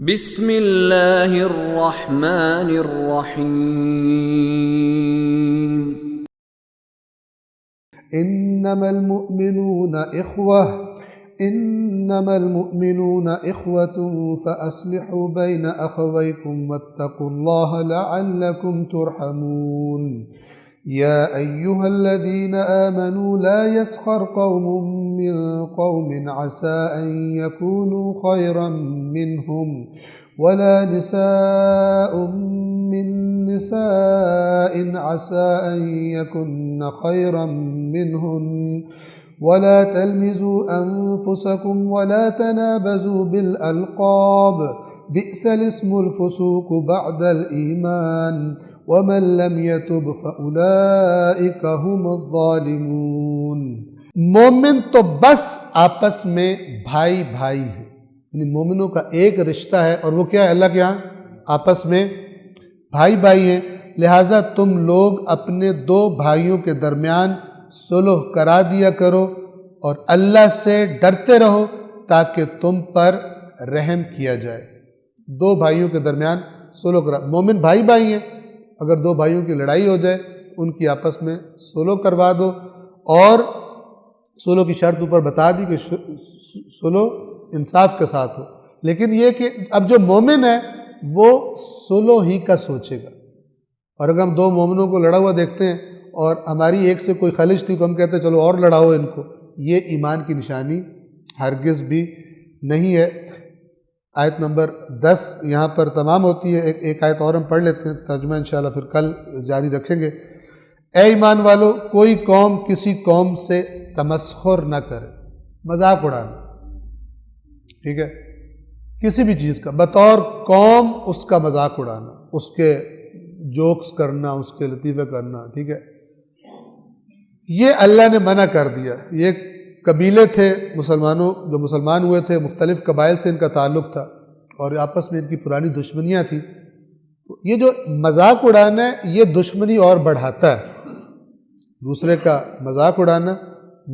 بسم اللہ الرحمن الرحیم انما المؤمنون اخوة فاصلحوا بین اخویکم واتقوا اللہ لعلکم ترحمون یا ایہا الذین آمنوا لا يسخر قوم من قوم عسى ان يكونوا خيرا منهم ولا نساء من نساء عسى ان يكن خيرا منهن ولا تلمزوا انفسكم ولا تنابزوا بالالقاب بئس الاسم الفسوق بعد الايمان ومن لم يتب فاولئك هم الظالمون۔ مومن تو بس آپس میں بھائی بھائی ہیں، یعنی مومنوں کا ایک رشتہ ہے، اور وہ کیا ہے؟ اللہ کے ہاں آپس میں بھائی بھائی ہیں، لہٰذا تم لوگ اپنے دو بھائیوں کے درمیان صلح کرا دیا کرو اور اللہ سے ڈرتے رہو تاکہ تم پر رحم کیا جائے۔ دو بھائیوں کے درمیان صلح کرا، مومن بھائی بھائی ہیں، اگر دو بھائیوں کی لڑائی ہو جائے ان کی آپس میں صلح کروا دو، اور صلح کی شرط اوپر بتا دی کہ صلح انصاف کے ساتھ ہو، لیکن یہ کہ اب جو مومن ہے وہ صلح ہی کا سوچے گا، اور اگر ہم دو مومنوں کو لڑا ہوا دیکھتے ہیں اور ہماری ایک سے کوئی خلش تھی تو ہم کہتے ہیں چلو اور لڑاؤ ان کو، یہ ایمان کی نشانی ہرگز بھی نہیں ہے۔ آیت نمبر 10 یہاں پر تمام ہوتی ہے، ایک آیت اور ہم پڑھ لیتے ہیں، ترجمہ انشاءاللہ پھر کل جاری رکھیں گے۔ اے ایمان والو، کوئی قوم کسی قوم سے تمسخر نہ کرے، مذاق اڑانا، ٹھیک ہے، کسی بھی چیز کا بطور قوم اس کا مذاق اڑانا، اس کے جوکس کرنا، اس کے لطیفے کرنا، ٹھیک ہے، یہ اللہ نے منع کر دیا۔ یہ قبیلے تھے مسلمانوں، جو مسلمان ہوئے تھے، مختلف قبائل سے ان کا تعلق تھا اور آپس میں ان کی پرانی دشمنیاں تھیں۔ یہ جو مذاق اڑانا ہے یہ دشمنی اور بڑھاتا ہے، دوسرے کا مذاق اڑانا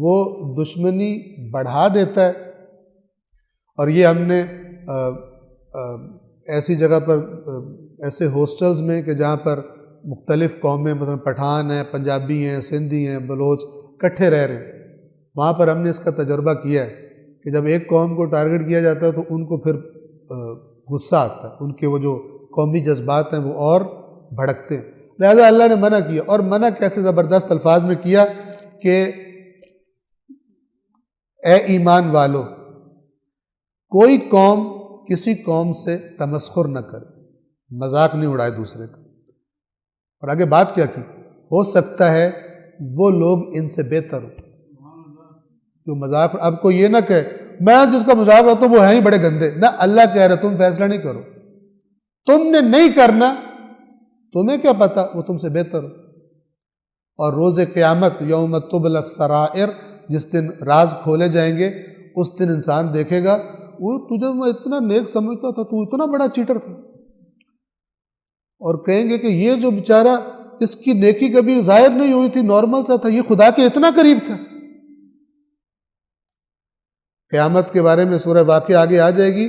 وہ دشمنی بڑھا دیتا ہے، اور یہ ہم نے ایسی جگہ پر، ایسے ہاسٹلز میں کہ جہاں پر مختلف قومیں، مثلا پٹھان ہیں، پنجابی ہیں، سندھی ہیں، بلوچ اکٹھے رہ رہے ہیں، وہاں پر ہم نے اس کا تجربہ کیا ہے کہ جب ایک قوم کو ٹارگٹ کیا جاتا ہے تو ان کو پھر غصہ آتا ہے، ان کے وہ جو قومی جذبات ہیں وہ اور بھڑکتے ہیں، لہذا اللہ نے منع کیا، اور منع کیسے زبردست الفاظ میں کیا کہ اے ایمان والو، کوئی قوم کسی قوم سے تمسخر نہ کرے، مذاق نہیں اڑائے دوسرے کا، اور آگے بات کیا کی، ہو سکتا ہے وہ لوگ ان سے بہتر ہو، جو مذاق، اب کوئی یہ نہ کہے میں جس کا مذاق ہوتا ہوں وہ ہیں ہی بڑے گندے، نہ، اللہ کہہ رہے تم فیصلہ نہیں کرو، تم نے نہیں کرنا، تمہیں کیا پتا وہ تم سے بہتر ہو۔ اور روز قیامت یوم تبلی السرائر، جس دن راز کھولے جائیں گے، اس دن انسان دیکھے گا وہ تجھے میں اتنا نیک سمجھتا تھا، تو اتنا بڑا چیٹر تھا، اور کہیں گے کہ یہ جو بیچارہ اس کی نیکی کبھی ظاہر نہیں ہوئی تھی، نارمل سا تھا، یہ خدا کے اتنا قریب تھا۔ قیامت کے بارے میں سورہ واقعہ آگے آ جائے گی،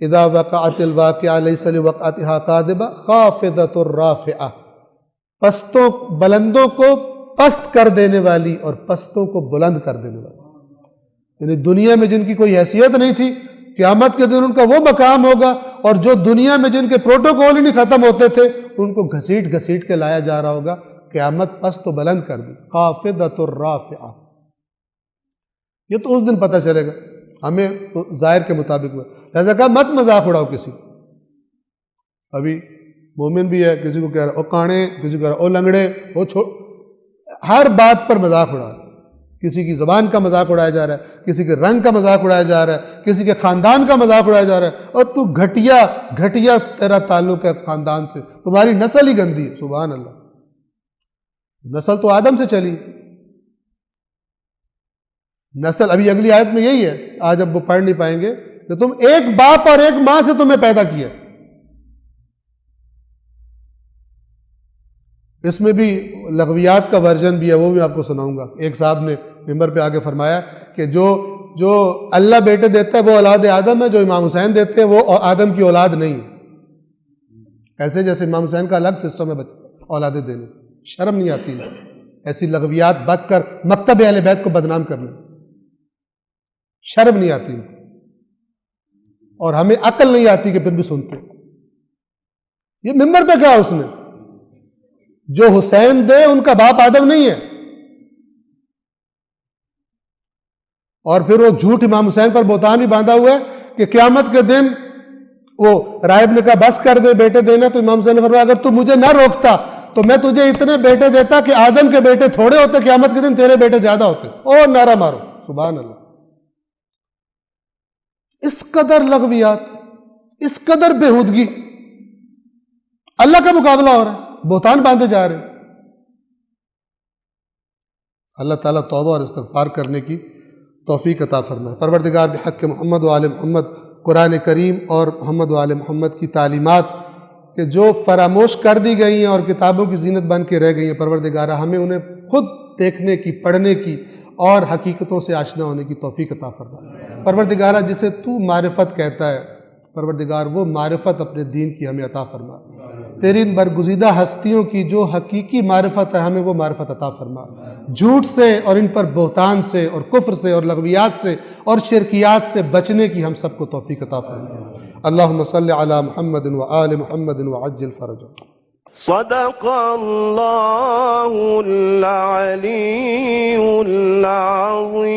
اذا وقعت الواقعہ لیس لوقعتها کاذبہ خافضۃ رافعہ، پستوں بلندوں کو پست کر دینے والی اور پستوں کو بلند کر دینے والی، یعنی دنیا میں جن کی کوئی حیثیت نہیں تھی، قیامت کے دن ان کا وہ مقام ہوگا، اور جو دنیا میں جن کے پروٹوکول ہی نہیں ختم ہوتے تھے ان کو گھسیٹ گھسیٹ کے لایا جا رہا ہوگا، قیامت پست و بلند کر دی، خافضۃ رافعہ، یہ تو اس دن پتہ چلے گا، ہمیں تو ظاہر کے مطابق ہوا، لہذا کہا مت مذاق اڑاؤ کسی کو۔ ابھی مومن بھی ہے، کسی کو کہہ رہا او کانے، کسی کو کہہ رہا او لنگڑے، او چھوڑ، ہر بات پر مذاق اڑا رہا ہے، کسی کی زبان کا مذاق اڑایا جا رہا ہے، کسی کے رنگ کا مذاق اڑایا جا رہا ہے، کسی کے خاندان کا مذاق اڑایا جا رہا ہے، اور تو گھٹیا تیرا تعلق ہے خاندان سے، تمہاری نسل ہی گندی ہے، سبحان اللہ، نسل تو آدم سے چلی، نسل ابھی اگلی آیت میں یہی ہے، آج اب وہ پڑھ نہیں پائیں گے کہ تم ایک باپ اور ایک ماں سے تمہیں پیدا کیا۔ اس میں بھی لغویات کا ورژن بھی ہے، وہ بھی آپ کو سناؤں گا۔ ایک صاحب نے ممبر پہ آگے فرمایا کہ جو جو اللہ بیٹے دیتا ہے وہ اولاد آدم ہے، جو امام حسین دیتے ہیں وہ آدم کی اولاد نہیں ہے. ایسے جیسے امام حسین کا الگ سسٹم ہے اولادیں دینے. شرم نہیں آتی ایسی لغویات بک کر مکتب اہل بیت کو بدنام کرنے. شرم نہیں آتی اور ہمیں عقل نہیں آتی کہ پھر بھی سنتے. یہ ممبر پہ کہا اس نے جو حسین دے ان کا باپ آدم نہیں ہے. اور پھر وہ جھوٹ امام حسین پر بہتان بھی باندھا ہوا ہے کہ قیامت کے دن وہ راہب نے کہا بس کر دے بیٹے دینا، تو امام حسین نے فرمایا اگر تو مجھے نہ روکتا تو میں تجھے اتنے بیٹے دیتا کہ آدم کے بیٹے تھوڑے ہوتے، قیامت کے دن تیرے بیٹے زیادہ ہوتے. اور نعرہ مارو سبحان اللہ. اس قدر لغویات، اس قدر بےہودگی، اللہ کا مقابلہ ہو رہا ہے، بہتان باندھے جا رہے ہیں. اللہ تعالیٰ توبہ اور استغفار کرنے کی توفیق عطا فرمائے. پروردگار بحق محمد و آل محمد قرآن کریم اور محمد و آل محمد کی تعلیمات کہ جو فراموش کر دی گئی ہیں اور کتابوں کی زینت بن کے رہ گئی ہیں، پروردگارہ ہمیں انہیں خود دیکھنے کی، پڑھنے کی اور حقیقتوں سے آشنا ہونے کی توفیق عطا فرمائے. پروردگارہ جسے تو معرفت کہتا ہے، پروردگار وہ معرفت اپنے دین کی ہمیں عطا فرما. تیری ان برگزیدہ ہستیوں کی جو حقیقی معرفت ہے ہمیں وہ معرفت عطا فرما. جھوٹ سے اور ان پر بہتان سے اور کفر سے اور لغویات سے اور شرکیات سے بچنے کی ہم سب کو توفیق عطا فرما. اللہم صلی علی محمد و آل محمد وعجل فرجہ. صدق اللہ العلی العظیم.